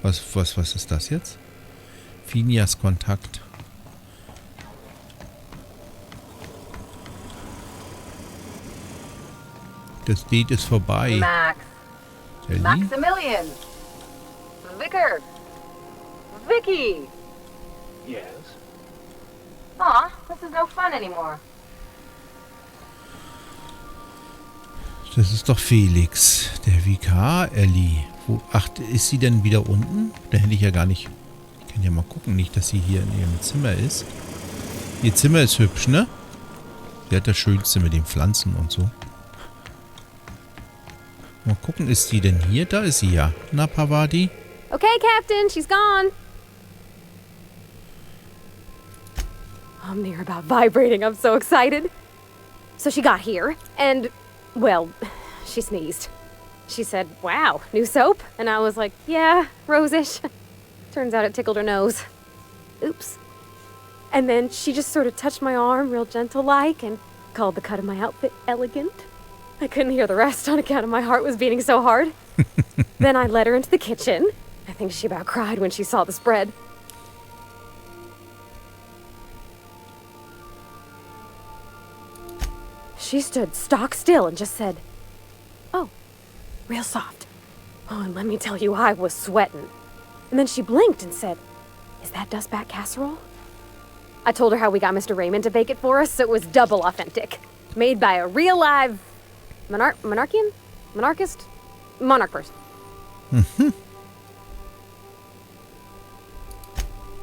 Was ist das jetzt? Finias Kontakt. Das Date ist vorbei. Max. Ellie? Maximilian. Vicar. Vicky. Yes? Aw, this is no fun anymore. Das ist doch Felix. Der Vikar, Ellie. Ach, ist sie denn wieder unten? Da hätte ich ja gar nicht... Ich kann ja mal gucken, nicht, dass sie hier in ihrem Zimmer ist. Ihr Zimmer ist hübsch, ne? Sie hat das Schönste mit den Pflanzen und so. Mal gucken, ist sie denn hier? Da ist sie ja. Na, Pavadi? Okay, Captain, she's gone. I'm near about vibrating. I'm so excited. So she got here, and, well, she sneezed. She said, wow, new soap? And I was like, yeah, rose-ish. Turns out it tickled her nose. Oops. And then she just sort of touched my arm real gentle-like and called the cut of my outfit elegant. I couldn't hear the rest on account of my heart was beating so hard. Then I led her into the kitchen. I think she about cried when she saw the spread. She stood stock still and just said, oh, real soft. Oh, and let me tell you, I was sweating. And then she blinked and said, is that dustbat casserole? I told her how we got Mr. Raymond to bake it for us, so it was double authentic. Made by a real live monarch person.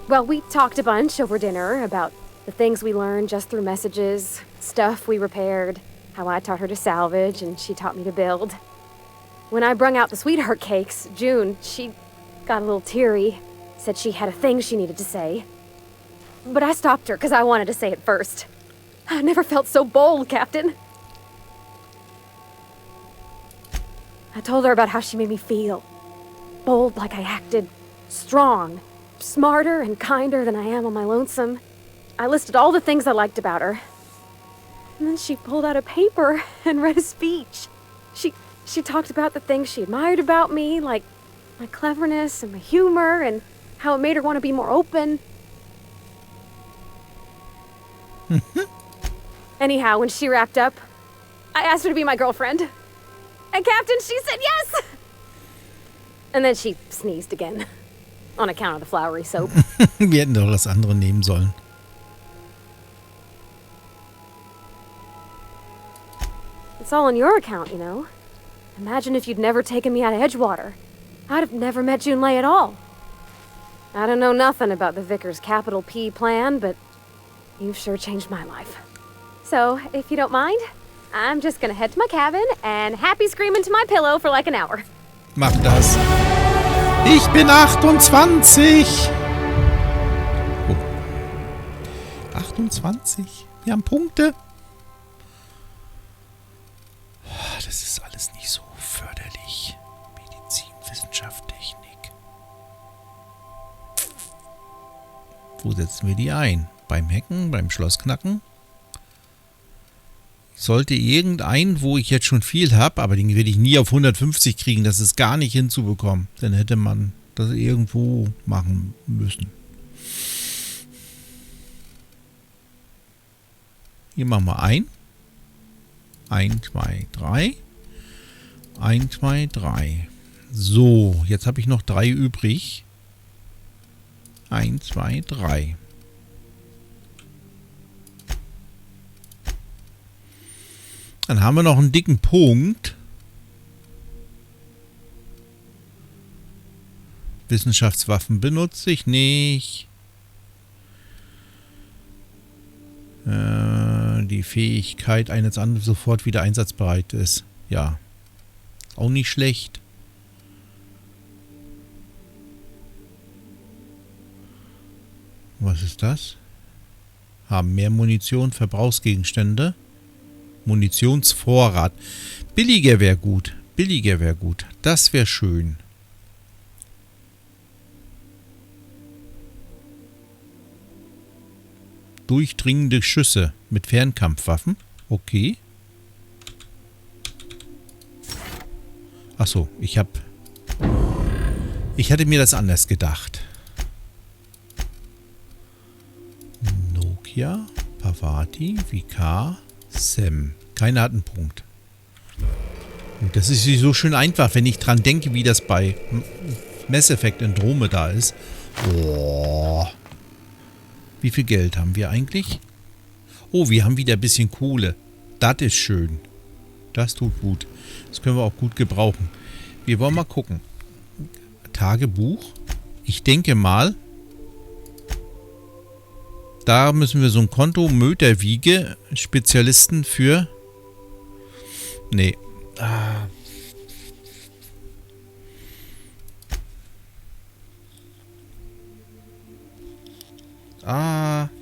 Well, we talked a bunch over dinner about the things we learned just through messages, stuff we repaired, how I taught her to salvage and she taught me to build. When I brung out the sweetheart cakes, June, she got a little teary, said she had a thing she needed to say. But I stopped her because I wanted to say it first. I never felt so bold, Captain. I told her about how she made me feel. Bold like I acted, strong, smarter and kinder than I am on my lonesome. I listed all the things I liked about her. And then she pulled out a paper and read a speech. She talked about the things she admired about me, like my cleverness and my humor, and how it made her want to be more open. Anyhow, when she wrapped up, I asked her to be my girlfriend. And Captain, she said yes! And then she sneezed again. On account of the flowery soap. Wir hätten doch das andere nehmen sollen. It's all on your account, you know. Imagine if you'd never taken me out of Edgewater. I'd have never met Junlei at all. I don't know nothing about the Vicar's capital P plan, but you've sure changed my life. So, if you don't mind, I'm just gonna head to my cabin and happy scream into my pillow for like an hour. Mach das. Ich bin 28. Oh. 28? Wir haben Punkte. Das ist alles nicht so förderlich. Medizin, Wissenschaft, Technik. Wo setzen wir die ein? Beim Hacken? Beim Schlossknacken? Sollte irgendein, wo ich jetzt schon viel habe, aber den werde ich nie auf 150 kriegen, das ist gar nicht hinzubekommen. Dann hätte man das irgendwo machen müssen. Hier machen wir ein. 1, 2, 3. 1, 2, 3. So, jetzt habe ich noch 3 übrig. 1, 2, 3. Dann haben wir noch einen dicken Punkt. Wissenschaftswaffen benutze ich nicht. Die Fähigkeit eines anderen sofort wieder einsatzbereit ist. Ja. Auch nicht schlecht. Was ist das? Haben mehr Munition, Verbrauchsgegenstände. Munitionsvorrat. Billiger wäre gut. Billiger wäre gut. Das wäre schön. Durchdringende Schüsse mit Fernkampfwaffen. Okay. Achso, ich habe Ich hatte mir das anders gedacht. Nokia, Pavati, Vikar, Sam. Keiner hat einen Punkt. Und das ist so schön einfach, wenn ich dran denke, wie das bei Mass Effect Andromeda ist. Oh. Wie viel Geld haben wir eigentlich? Oh, wir haben wieder ein bisschen Kohle. Das ist schön. Das tut gut. Das können wir auch gut gebrauchen. Wir wollen mal gucken. Tagebuch. Ich denke mal, da müssen wir so ein Konto, Möterwiege, Spezialisten für... Nee.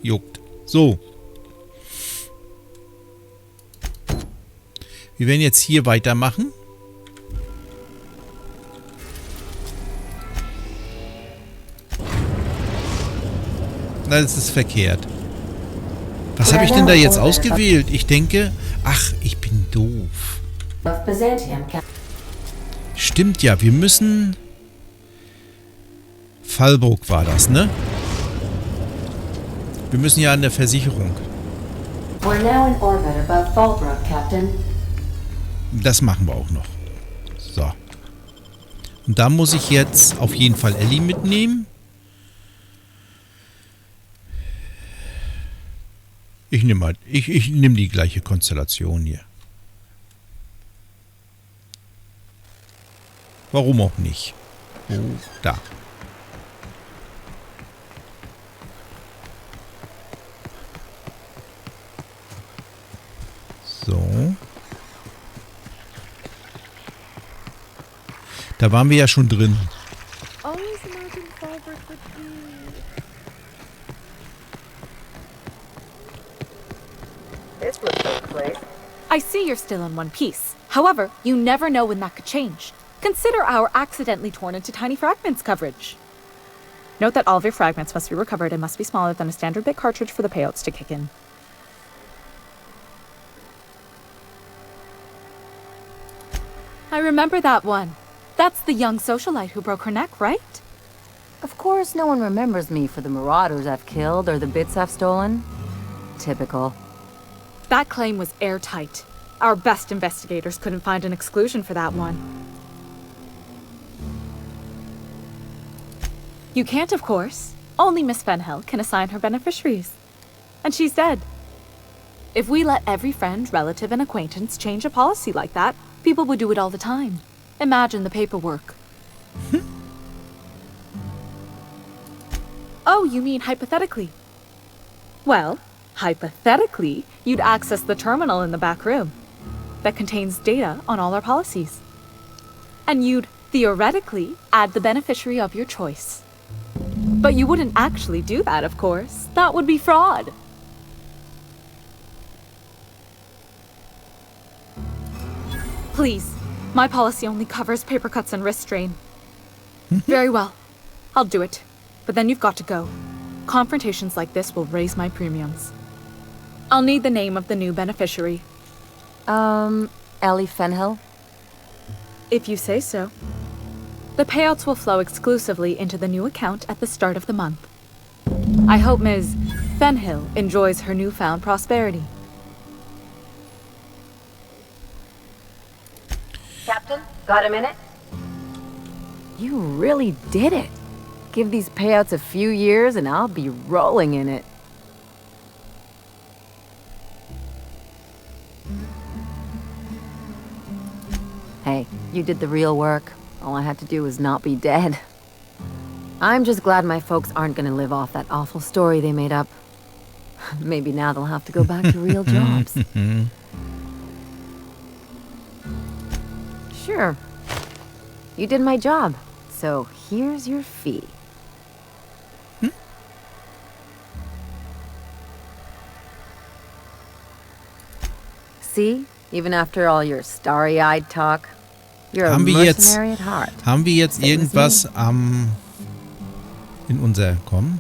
Juckt. So. Wir werden jetzt hier weitermachen. Das ist verkehrt. Was habe ich denn da jetzt ausgewählt? Ich denke... Ach, ich bin doof. Stimmt ja, wir müssen... Fallbruck war das, ne? Wir müssen ja an der Versicherung. Das machen wir auch noch. So. Und da muss ich jetzt auf jeden Fall Ellie mitnehmen. Ich nehme die gleiche Konstellation hier. Warum auch nicht? Oh, da. So. Da waren wir ja schon drin. I see you're still in one piece. However, you never know when that could change. Consider our accidentally torn into tiny fragments coverage. Note that all of your fragments must be recovered and must be smaller than a standard bit cartridge for the payouts to kick in. I remember that one. That's the young socialite who broke her neck, right? Of course, no one remembers me for the marauders I've killed or the bits I've stolen. Typical. That claim was airtight. Our best investigators couldn't find an exclusion for that one. You can't, of course. Only Miss Fenhill can assign her beneficiaries. And she's dead. If we let every friend, relative, and acquaintance change a policy like that, people would do it all the time. Imagine the paperwork. Oh, you mean hypothetically? Well, hypothetically, you'd access the terminal in the back room that contains data on all our policies. And you'd, theoretically, add the beneficiary of your choice. But you wouldn't actually do that, of course. That would be fraud. Please, my policy only covers paper cuts and wrist strain. Very well, I'll do it. But then you've got to go. Confrontations like this will raise my premiums. I'll need the name of the new beneficiary. Ellie Fenhill? If you say so. The payouts will flow exclusively into the new account at the start of the month. I hope Ms. Fenhill enjoys her newfound prosperity. Captain, got a minute? You really did it. Give these payouts a few years and I'll be rolling in it. Hey, you did the real work. All I had to do was not be dead. I'm just glad my folks aren't gonna live off that awful story they made up. Maybe now they'll have to go back to real jobs. Sure. You did my job, so here's your fee. See? Even after all your starry-eyed talk, you're a mercenary at heart. Haben wir jetzt irgendwas in unser Kommen?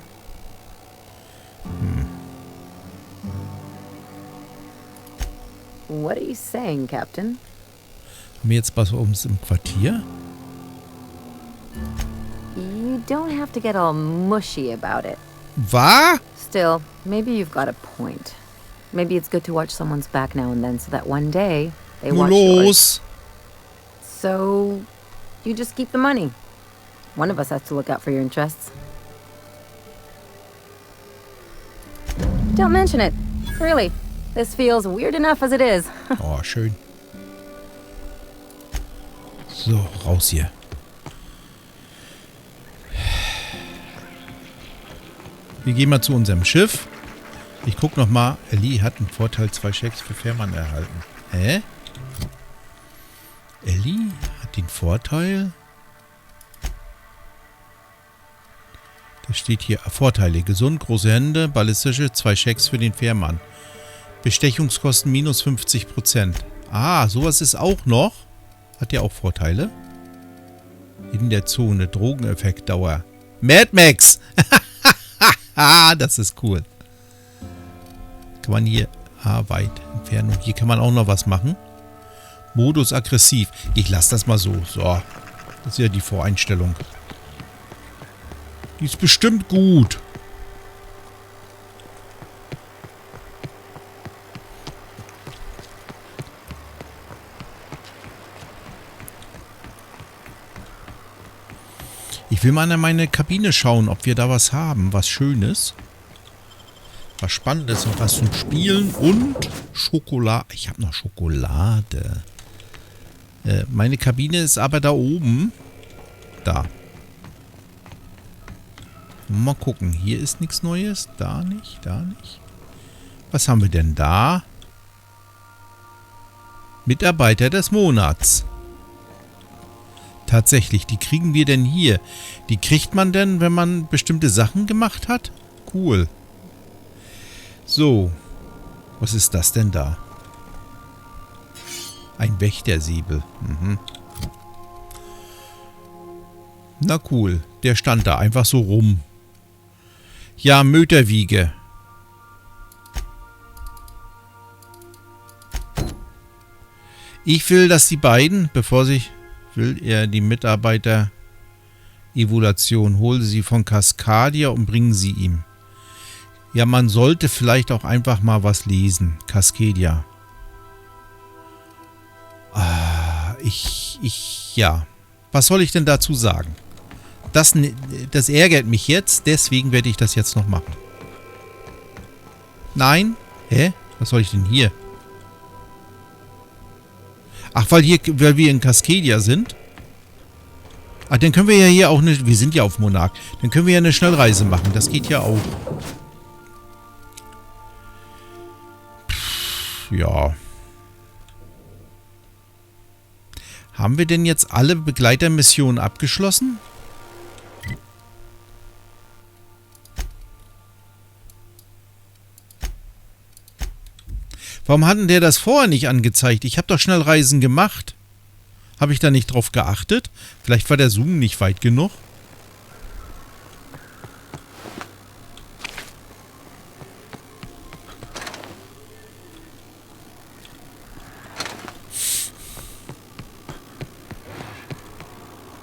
What are you saying, Captain? Haben wir jetzt was ums im Quartier? You don't have to get all mushy about it. Was? Still, maybe you've got a point. Maybe it's good to watch someone's back now and then so that one day they watch yours. Los. So, you just keep the money. One of us has to look out for your interests. Don't mention it. Really. This feels weird enough as it is. Oh, schön. So, raus hier. Wir gehen mal zu unserem Schiff. Ich guck noch mal. Ellie hat einen Vorteil 2 Schecks für Fährmann erhalten. Hä? Ellie hat den Vorteil... Da steht hier Vorteile. Gesund, große Hände, ballistische, 2 Schecks für den Fährmann. Bestechungskosten minus 50%. Ah, sowas ist auch noch. Hat ja auch Vorteile. In der Zone, Drogeneffektdauer. Mad Max! Das ist cool. Kann man hier... weit Entfernung. Hier kann man auch noch was machen. Modus aggressiv. Ich lasse das mal so. So. Das ist ja die Voreinstellung. Die ist bestimmt gut. Ich will mal in meine Kabine schauen, ob wir da was haben. Was Schönes. Was Spannendes und was zum Spielen. Und Schokolade. Ich habe noch Schokolade. Meine Kabine ist aber da oben. Da. Mal gucken. Hier ist nichts Neues. Da nicht. Da nicht. Was haben wir denn da? Mitarbeiter des Monats. Tatsächlich, die kriegen wir denn hier? Die kriegt man denn, wenn man bestimmte Sachen gemacht hat? Cool. So. Was ist das denn da? Ein Wächtersäbel. Mhm. Na cool. Der stand da einfach so rum. Ja, Möterwiege. Ich will, dass die beiden, bevor sich... Will er die Mitarbeiter-Evaluation. Hole sie von Cascadia und bringen sie ihm. Ja, man sollte vielleicht auch einfach mal was lesen. Cascadia. Ja. Was soll ich denn dazu sagen? Das ärgert mich jetzt, deswegen werde ich das jetzt noch machen. Nein? Hä? Was soll ich denn hier? Ach, weil wir in Cascadia sind? Ach, dann können wir ja hier auch eine... Wir sind ja auf Monarch. Dann können wir ja eine Schnellreise machen. Das geht ja auch. Ja. Haben wir denn jetzt alle Begleitermissionen abgeschlossen? Warum hat denn der das vorher nicht angezeigt? Ich habe doch Schnellreisen gemacht. Habe ich da nicht drauf geachtet? Vielleicht war der Zoom nicht weit genug.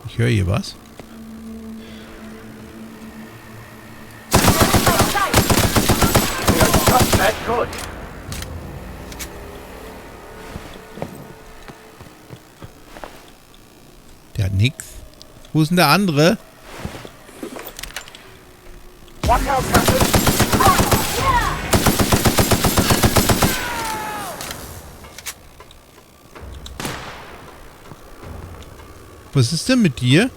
Ich höre hier was. Der hat nix. Wo ist denn der andere? Was ist denn mit dir?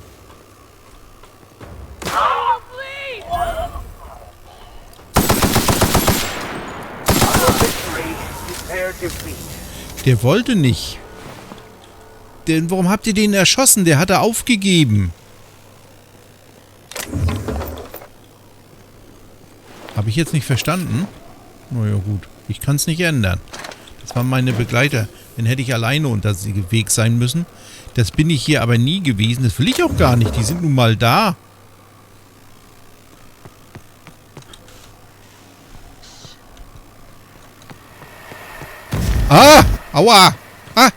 Der wollte nicht. Warum habt ihr den erschossen? Der hat er aufgegeben. Habe ich jetzt nicht verstanden? Naja gut, ich kann es nicht ändern. Das waren meine Begleiter. Dann hätte ich alleine unterwegs sein müssen. Das bin ich hier aber nie gewesen. Das will ich auch gar nicht. Die sind nun mal da. Ah! Aua! Ah!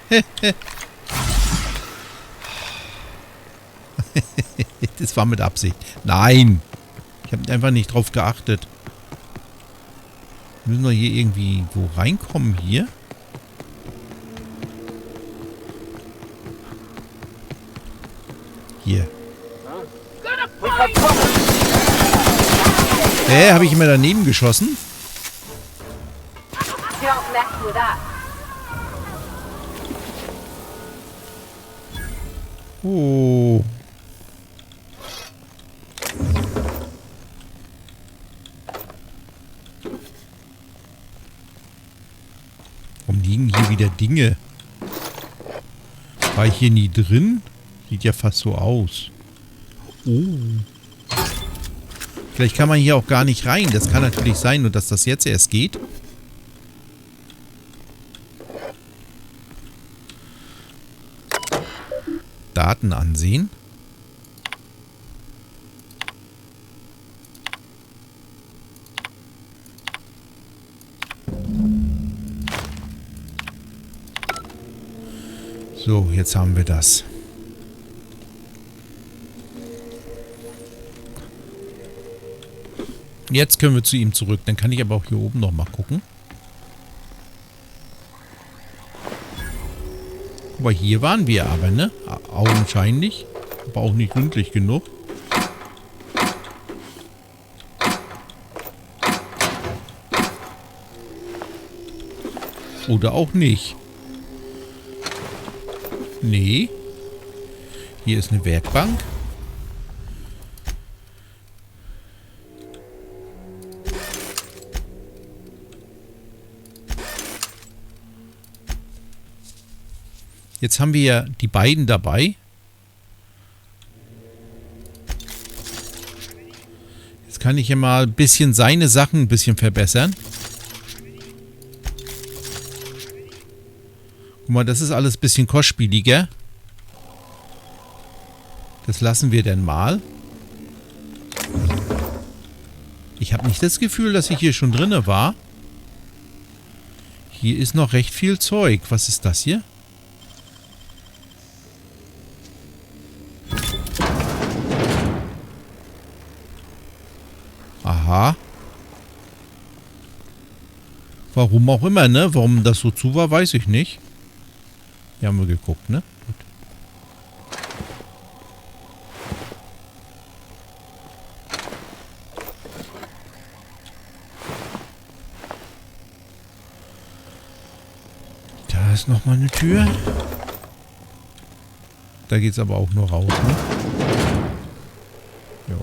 Das war mit Absicht. Nein. Ich habe einfach nicht drauf geachtet. Müssen wir hier irgendwie wo reinkommen hier? Hier. Habe ich immer daneben geschossen? Don't mess with us. Oh. Warum liegen hier wieder Dinge? War ich hier nie drin? Sieht ja fast so aus. Oh. Vielleicht kann man hier auch gar nicht rein. Das kann natürlich sein, nur dass das jetzt erst geht. Daten ansehen. So, jetzt haben wir das. Jetzt können wir zu ihm zurück. Dann kann ich aber auch hier oben noch mal gucken. Aber hier waren wir aber, ne? Augenscheinlich. Aber auch nicht gründlich genug. Oder auch nicht. Nee. Hier ist eine Werkbank. Jetzt haben wir ja die beiden dabei. Jetzt kann ich ja mal ein bisschen seine Sachen ein bisschen verbessern. Guck mal, das ist alles ein bisschen kostspieliger. Das lassen wir dann mal. Ich habe nicht das Gefühl, dass ich hier schon drinne war. Hier ist noch recht viel Zeug. Was ist das hier? Aha. Warum auch immer, ne? Warum das so zu war, weiß ich nicht. Hier haben wir geguckt, ne? Gut. Da ist nochmal eine Tür. Da geht's aber auch nur raus, ne? Jo.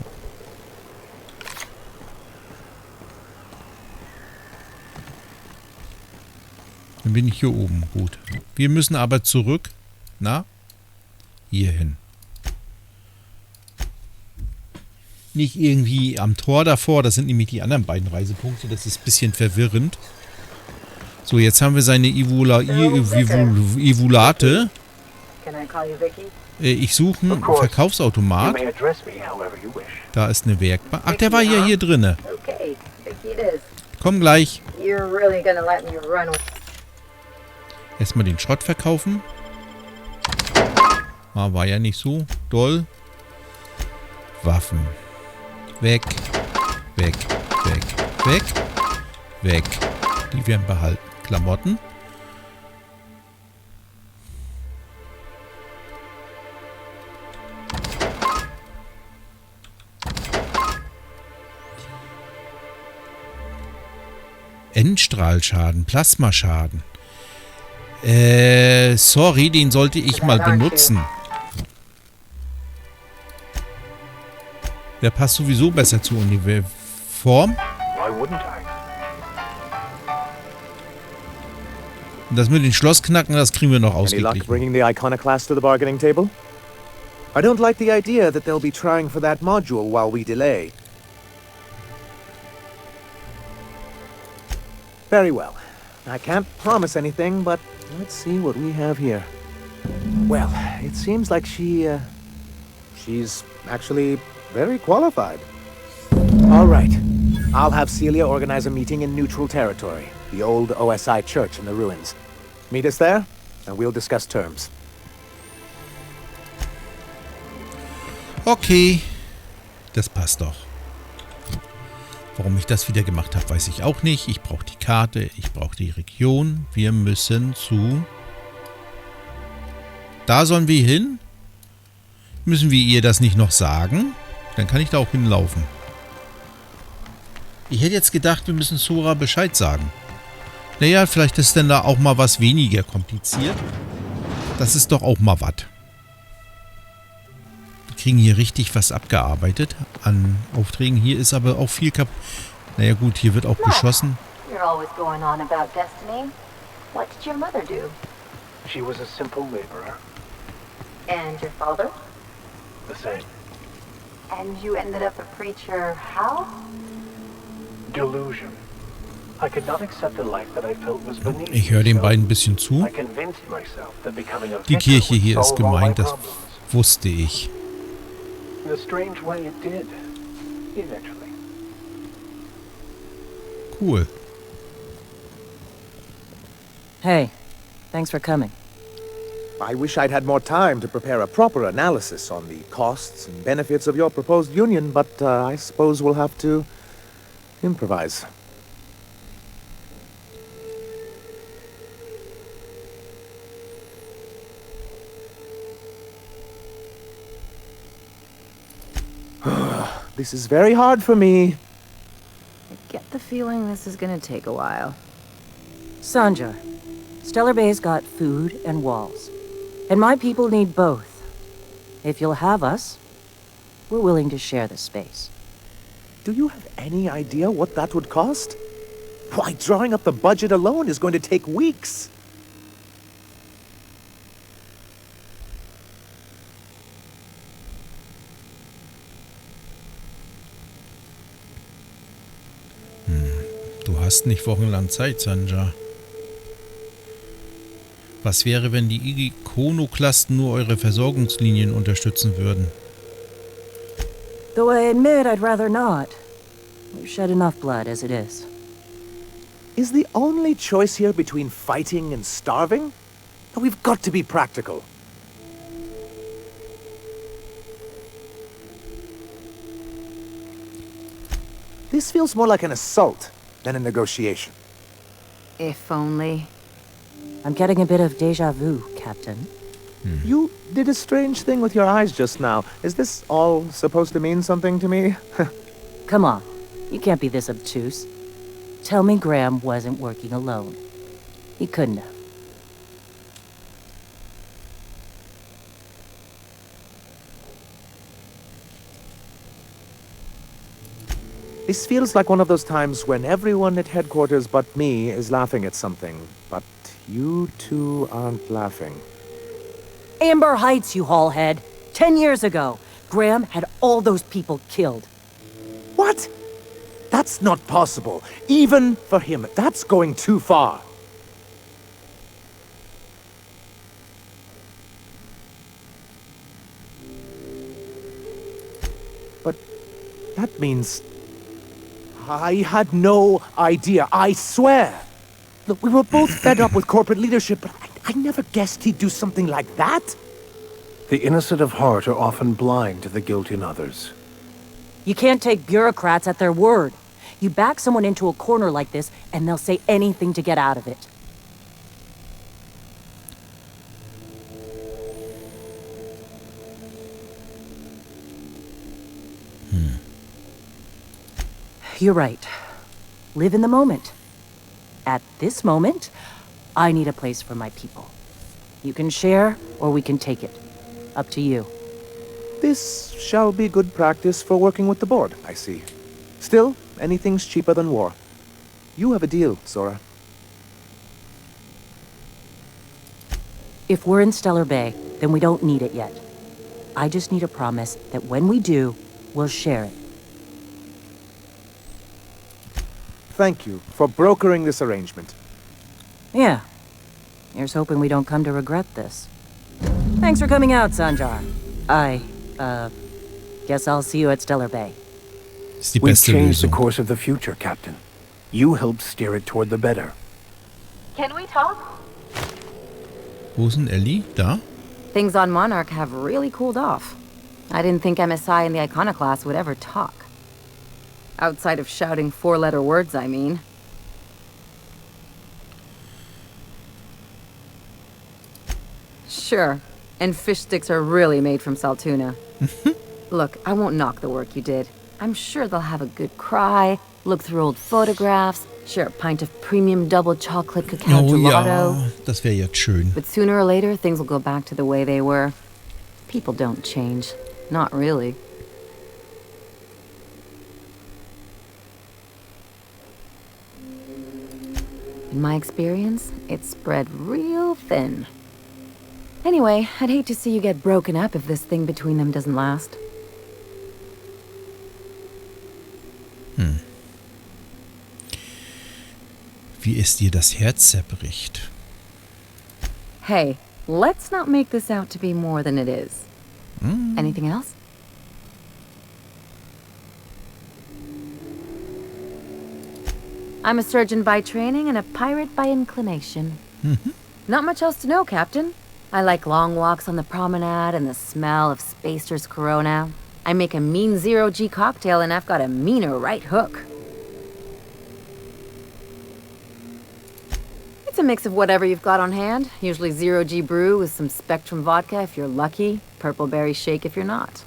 Dann bin ich hier oben. Gut. Wir müssen aber zurück. Na? Hier hin. Nicht irgendwie am Tor davor. Das sind nämlich die anderen beiden Reisepunkte. Das ist ein bisschen verwirrend. So, jetzt haben wir seine Ivulate. Ich suche einen Verkaufsautomat. Da ist eine Werkbank. Ach, der war ja hier drinne. Komm gleich. Erstmal den Schrott verkaufen. War ja nicht so doll. Waffen. Weg. Weg. Weg. Weg. Weg. Die werden behalten. Klamotten. Endstrahlschaden. Plasmaschaden. Sorry, den sollte ich mal benutzen. Der passt sowieso besser zur Uniform. Und das mit den Schlossknacken, das kriegen wir noch ausgeglichen. Bringing the iconoclast to the bargaining table? I don't like the idea that they'll be trying for that module while we delay. Very well. I can't promise anything, but let's see what we have here. Well, it seems like she's actually very qualified. All right. I'll have Celia organize a meeting in neutral territory, the old OSI church in the ruins. Meet us there, and we'll discuss terms. Okay, das passt doch. Warum ich das wieder gemacht habe, weiß ich auch nicht. Ich brauche die Karte, ich brauche die Region. Wir müssen zu... Da sollen wir hin? Müssen wir ihr das nicht noch sagen? Dann kann ich da auch hinlaufen. Ich hätte jetzt gedacht, wir müssen Sora Bescheid sagen. Naja, vielleicht ist denn da auch mal was weniger kompliziert. Das ist doch auch mal was. Wir kriegen hier richtig was abgearbeitet an Aufträgen. Hier ist aber auch viel kaputt. Naja gut, hier wird auch geschossen. You're always going on about destiny. What did your mother do? She was a simple laborer. And your father? The same. And you ended up a preacher how? Delusion. I could not accept the life that I felt was beneath. Ich höre den beiden ein bisschen zu. I convinced myself that becoming a Die Kirche hier ist solve all my gemeint, das problems. wusste ich. In a strange way it did. Eventually. Cool. Hey, thanks for coming. I wish I'd had more time to prepare a proper analysis on the costs and benefits of your proposed union, but I suppose we'll have to improvise. This is very hard for me. I get the feeling this is gonna take a while. Sanja, Stellar Bay's got food and walls. And my people need both. If you'll have us, we're willing to share the space. Do you have any idea what that would cost? Why, drawing up the budget alone is going to take weeks. Du hast nicht wochenlang Zeit, Sanja. Was wäre, wenn die Ikonoklasten nur eure Versorgungslinien unterstützen würden? Though I admit I'd rather not. We've shed enough blood as it is. Is the only choice here between fighting and starving? We've got to be practical. This feels more like an assault than a negotiation. If only. I'm getting a bit of déjà vu, Captain. You did a strange thing with your eyes just now. Is this all supposed to mean something to me? Come on, you can't be this obtuse. Tell me Graham wasn't working alone. He couldn't have. This feels like one of those times when everyone at headquarters but me is laughing at something. But you two aren't laughing. Amber Heights, you haulhead. 10 years ago, Graham had all those people killed. What? That's not possible. Even for him, that's going too far. But that means... I had no idea, I swear. Look, we were both fed up with corporate leadership, but I never guessed he'd do something like that. The innocent of heart are often blind to the guilt in others. You can't take bureaucrats at their word. You back someone into a corner like this, and they'll say anything to get out of it. You're right. Live in the moment. At this moment, I need a place for my people. You can share, or we can take it. Up to you. This shall be good practice for working with the board, I see. Still, anything's cheaper than war. You have a deal, Sora. If we're in Stellar Bay, then we don't need it yet. I just need a promise that when we do, we'll share it. Thank you for brokering this arrangement. Yeah. Here's hoping we don't come to regret this. Thanks for coming out, Sanjar. Guess I'll see you at Stellar Bay. Ist die We've beste changed the Lösung. course of the future, Captain. You helped steer it toward the better. Can we talk? Wo ist denn Ellie? Da? Things on Monarch have really cooled off. I didn't think MSI and the Iconoclast would ever talk. Outside of shouting 4-letter words, I mean. Sure, and fish sticks are really made from saltuna. Look, I won't knock the work you did. I'm sure they'll have a good cry, look through old photographs, share a pint of premium double chocolate cacao gelato. Ja, das wäre jetzt schön. But sooner or later, things will go back to the way they were. People don't change. Not really. In my experience, it's spread real thin. Anyway, I'd hate to see you get broken up if this thing between them doesn't last. Wie es dir das Herz zerbricht. Hey, let's not make this out to be more than it is. Anything else? I'm a surgeon by training and a pirate by inclination. Not much else to know, Captain. I like long walks on the promenade and the smell of Spacer's Corona. I make a mean zero-G cocktail and I've got a meaner right hook. It's a mix of whatever you've got on hand. Usually zero-G brew with some Spectrum vodka if you're lucky, purple berry shake if you're not.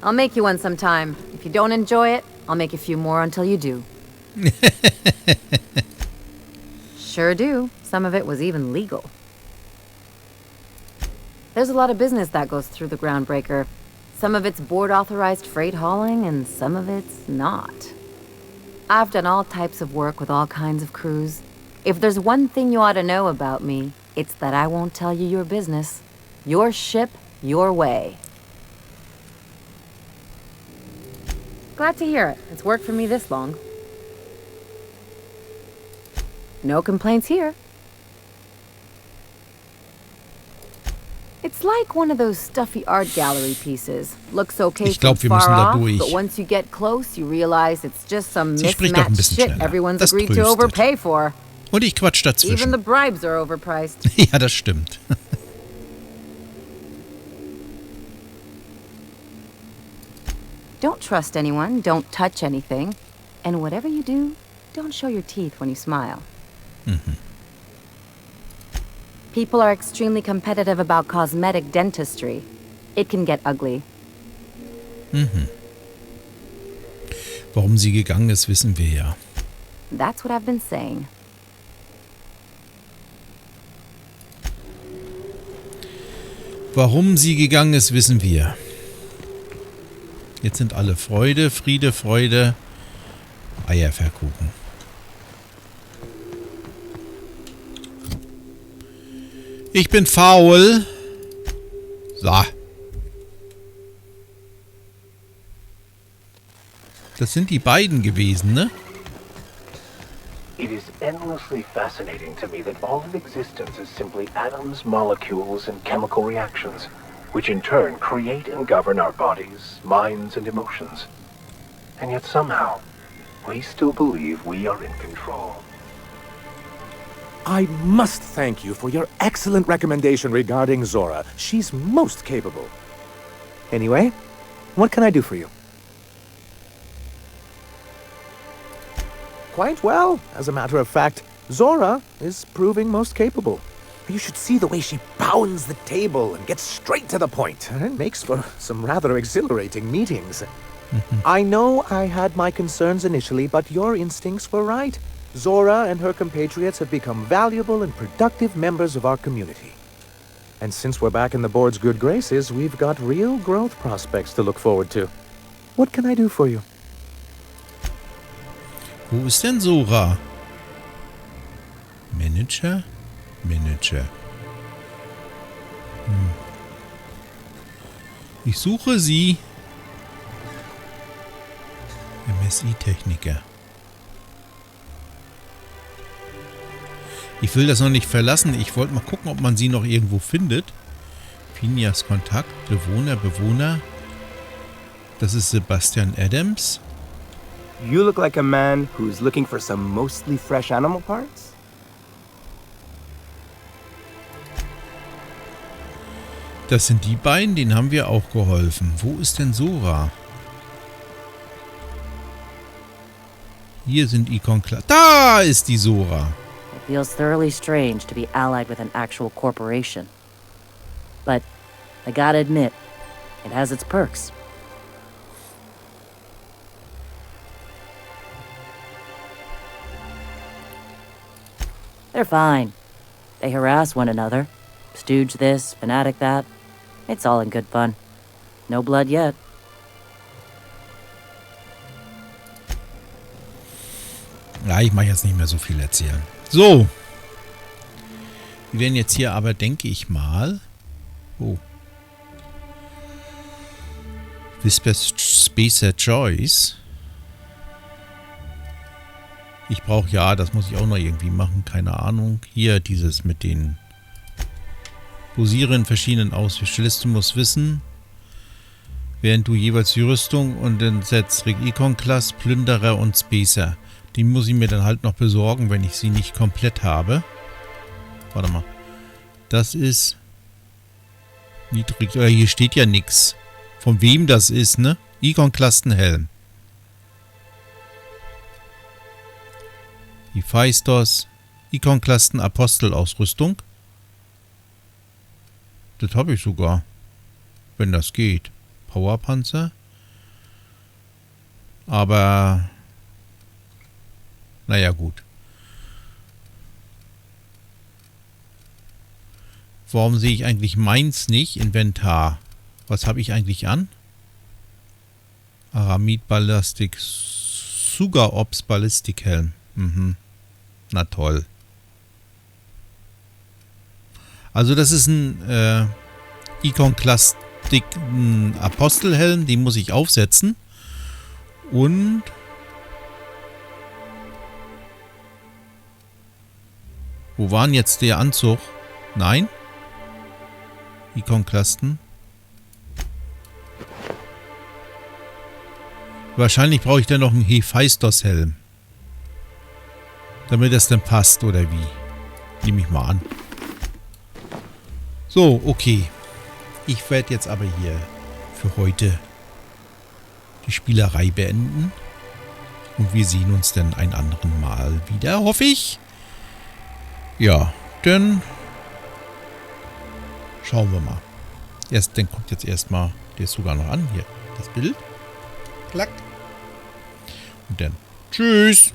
I'll make you one sometime. If you don't enjoy it, I'll make a few more until you do. Sure do. Some of it was even legal. There's a lot of business that goes through the Groundbreaker. Some of it's board-authorized freight hauling, and some of it's not. I've done all types of work with all kinds of crews. If there's one thing you ought to know about me, it's that I won't tell you your business. Your ship, your way. Glad to hear it. It's worked for me this long. No complaints here. It's like one of those stuffy art gallery pieces. Looks okay from far off, but once you get close, you realize it's just some mismatched shit everyone's agreed to overpay for. Und ich quatsch dazwischen. Even the bribes are overpriced. Ja, das stimmt. Don't trust anyone, don't touch anything, and whatever you do, don't show your teeth when you smile. People are extremely competitive about cosmetic dentistry. It can get ugly. Warum sie gegangen ist, wissen wir ja. That's what I've been saying. Warum sie gegangen ist, wissen wir. Jetzt sind alle Freude, Friede, Freude, Eierverkuchen. Ich bin faul. So. Das sind die beiden gewesen, ne? It is endlessly fascinating to me that all of existence is simply atoms, molecules, and chemical reactions, which in turn create and govern our bodies, minds, and emotions. And yet somehow, we still believe we are in control. I must thank you for your excellent recommendation regarding Zora. She's most capable. Anyway, what can I do for you? Quite well. As a matter of fact, Zora is proving most capable. You should see the way she pounds the table and gets straight to the point. It makes for some rather exhilarating meetings. I know I had my concerns initially, but your instincts were right. Zora and her compatriots have become valuable and productive members of our community. And since we're back in the board's good graces, we've got real growth prospects to look forward to. What can I do for you? Wo ist denn Zora? Manager? Manager. Ich suche sie. MSI-Techniker. Ich will das noch nicht verlassen. Ich wollte mal gucken, ob man sie noch irgendwo findet. Phineas Kontakt, Bewohner. Das ist Sebastian Adams. You look like a man who's looking for some mostly fresh animal parts? Das sind die beiden, denen haben wir auch geholfen. Wo ist denn Sora? Hier sind Ikonklasten. Da ist die Sora. It feels thoroughly strange to be allied with an actual corporation. But I gotta admit, it has its perks. They're fine. They harass one another. Stooge this, fanatic that. It's all in good fun. No blood yet. Ja, ich mache jetzt nicht mehr so viel erzählen. So. Wir werden jetzt hier aber, denke ich mal... Oh. Spacer Choice. Ich brauche ja, das muss ich auch noch irgendwie machen, keine Ahnung. Hier dieses mit den Posiere in verschiedenen Ausstellst. Du musst wissen, während du jeweils die Rüstung und den setzt Ikonklas, Plünderer und Spacer. Die muss ich mir dann halt noch besorgen, wenn ich sie nicht komplett habe. Warte mal. Das ist niedrig. Hier steht ja nichts. Von wem das ist, ne? Ikonklastenhelm. Hephaistos. Ikonklasten Apostelausrüstung. Das habe ich sogar. Wenn das geht. Powerpanzer. Aber... Naja, gut. Warum sehe ich eigentlich meins nicht? Inventar. Was habe ich eigentlich an? Aramid Ballistik. Sugar Ops Ballistikhelm. Mhm. Na toll. Also das ist ein Ikonklastik Apostelhelm. Den muss ich aufsetzen. Und... Wo war denn jetzt der Anzug? Nein? Ikonklasten. Wahrscheinlich brauche ich dann noch einen Hephaistos-Helm. Damit das dann passt, oder wie? Nehme ich mal an. So, okay. Ich werde jetzt aber hier für heute die Spielerei beenden. Und wir sehen uns dann ein anderen Mal wieder, hoffe ich. Ja, dann schauen wir mal. Dann kommt jetzt erstmal, der ist sogar noch an hier, das Bild. Klack. Und dann tschüss.